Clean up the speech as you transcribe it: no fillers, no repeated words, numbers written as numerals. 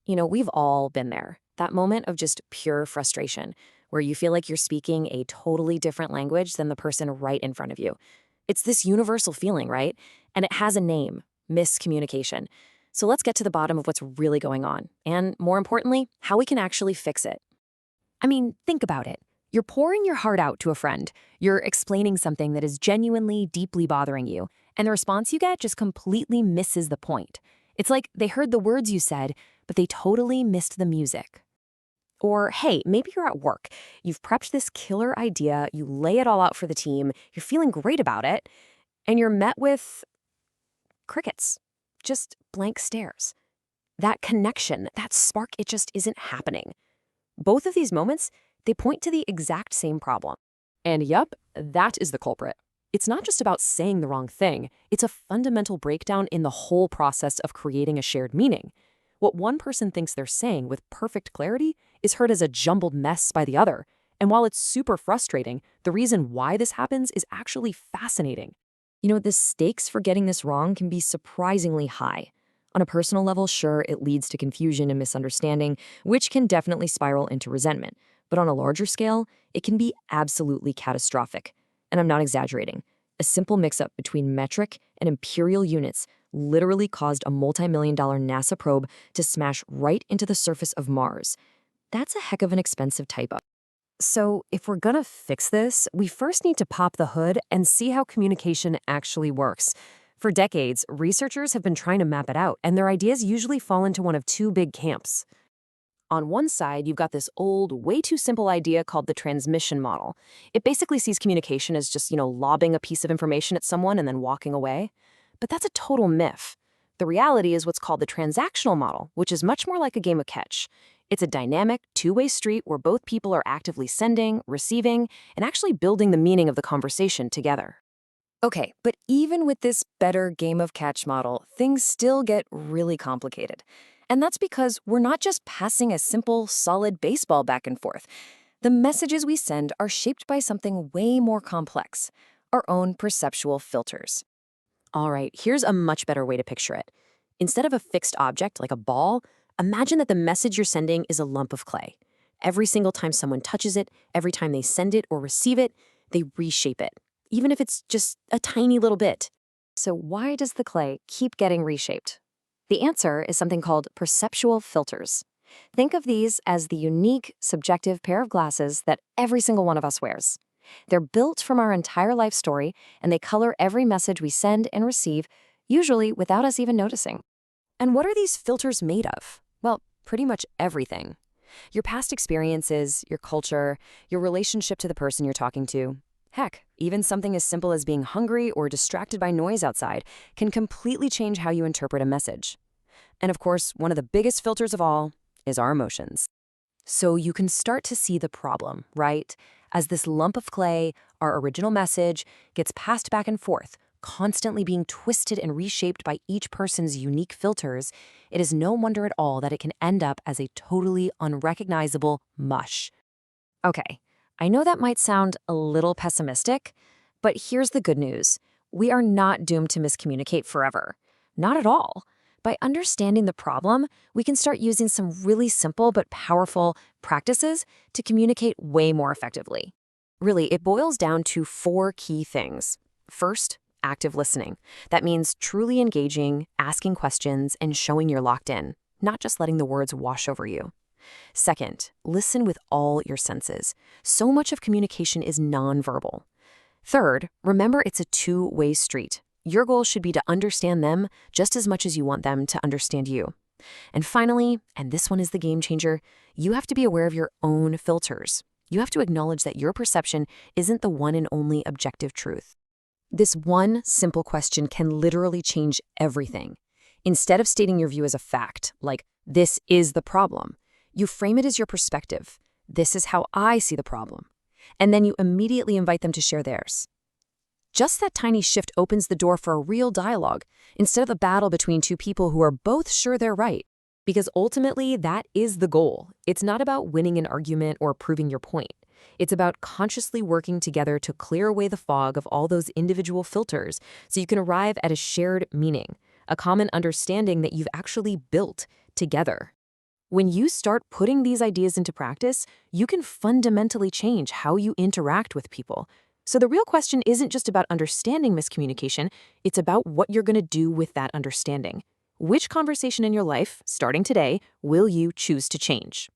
We've all been there. That moment of just pure frustration, where you feel like you're speaking a totally different language than the person right in front of you. It's this universal feeling, right? And it has a name: miscommunication. So let's get to the bottom of what's really going on, and more importantly, how we can actually fix it. I mean, think about it. You're pouring your heart out to a friend. You're explaining something that is genuinely, deeply bothering you, and the response you get just completely misses the point. It's like they heard the words you said, but they totally missed the music. Or, hey, maybe you're at work. You've prepped this killer idea, you lay it all out for the team, you're feeling great about it, and you're met with crickets. Just blank stares. That connection, that spark, it just isn't happening. Both of these moments, they point to the exact same problem. And yup, that is the culprit. It's not just about saying the wrong thing, it's a fundamental breakdown in the whole process of creating a shared meaning. What one person thinks they're saying with perfect clarity is heard as a jumbled mess by the other. And while it's super frustrating, the reason why this happens is actually fascinating. The stakes for getting this wrong can be surprisingly high. On a personal level, sure, it leads to confusion and misunderstanding, which can definitely spiral into resentment. But on a larger scale, it can be absolutely catastrophic. And I'm not exaggerating. A simple mix-up between metric and imperial units literally caused a multi-million-dollar NASA probe to smash right into the surface of Mars. That's a heck of an expensive typo. So if we're gonna fix this, we first need to pop the hood and see how communication actually works. For decades, researchers have been trying to map it out, and their ideas usually fall into one of two big camps. On one side, you've got this old, way too simple idea called the transmission model. It basically sees communication as just, lobbing a piece of information at someone and then walking away. But that's a total myth. The reality is what's called the transactional model, which is much more like a game of catch. It's a dynamic, two-way street where both people are actively sending, receiving, and actually building the meaning of the conversation together. Okay, but even with this better game of catch model, things still get really complicated. And that's because we're not just passing a simple, solid baseball back and forth. The messages we send are shaped by something way more complex: our own perceptual filters. All right, here's a much better way to picture it. Instead of a fixed object like a ball, imagine that the message you're sending is a lump of clay. Every single time someone touches it, every time they send it or receive it, they reshape it, even if it's just a tiny little bit. So why does the clay keep getting reshaped? The answer is something called perceptual filters. Think of these as the unique, subjective pair of glasses that every single one of us wears. They're built from our entire life story, and they color every message we send and receive, usually without us even noticing. And what are these filters made of? Well, pretty much everything. Your past experiences, your culture, your relationship to the person you're talking to. Heck, even something as simple as being hungry or distracted by noise outside can completely change how you interpret a message. And of course, one of the biggest filters of all is our emotions. So you can start to see the problem, right? As this lump of clay, our original message, gets passed back and forth, constantly being twisted and reshaped by each person's unique filters, it is no wonder at all that it can end up as a totally unrecognizable mush. Okay, I know that might sound a little pessimistic, but here's the good news. We are not doomed to miscommunicate forever. Not at all. By understanding the problem, we can start using some really simple but powerful practices to communicate way more effectively. Really, it boils down to 4 key things. First, active listening. That means truly engaging, asking questions, and showing you're locked in, not just letting the words wash over you. Second, listen with all your senses. So much of communication is nonverbal. Third, remember it's a two-way street. Your goal should be to understand them just as much as you want them to understand you. And finally, and this one is the game changer, you have to be aware of your own filters. You have to acknowledge that your perception isn't the one and only objective truth. This one simple question can literally change everything. Instead of stating your view as a fact, like, this is the problem, you frame it as your perspective. This is how I see the problem. And then you immediately invite them to share theirs. Just that tiny shift opens the door for a real dialogue, instead of a battle between two people who are both sure they're right. Because ultimately, that is the goal. It's not about winning an argument or proving your point. It's about consciously working together to clear away the fog of all those individual filters so you can arrive at a shared meaning, a common understanding that you've actually built together. When you start putting these ideas into practice, you can fundamentally change how you interact with people. So the real question isn't just about understanding miscommunication, it's about what you're going to do with that understanding. Which conversation in your life, starting today, will you choose to change?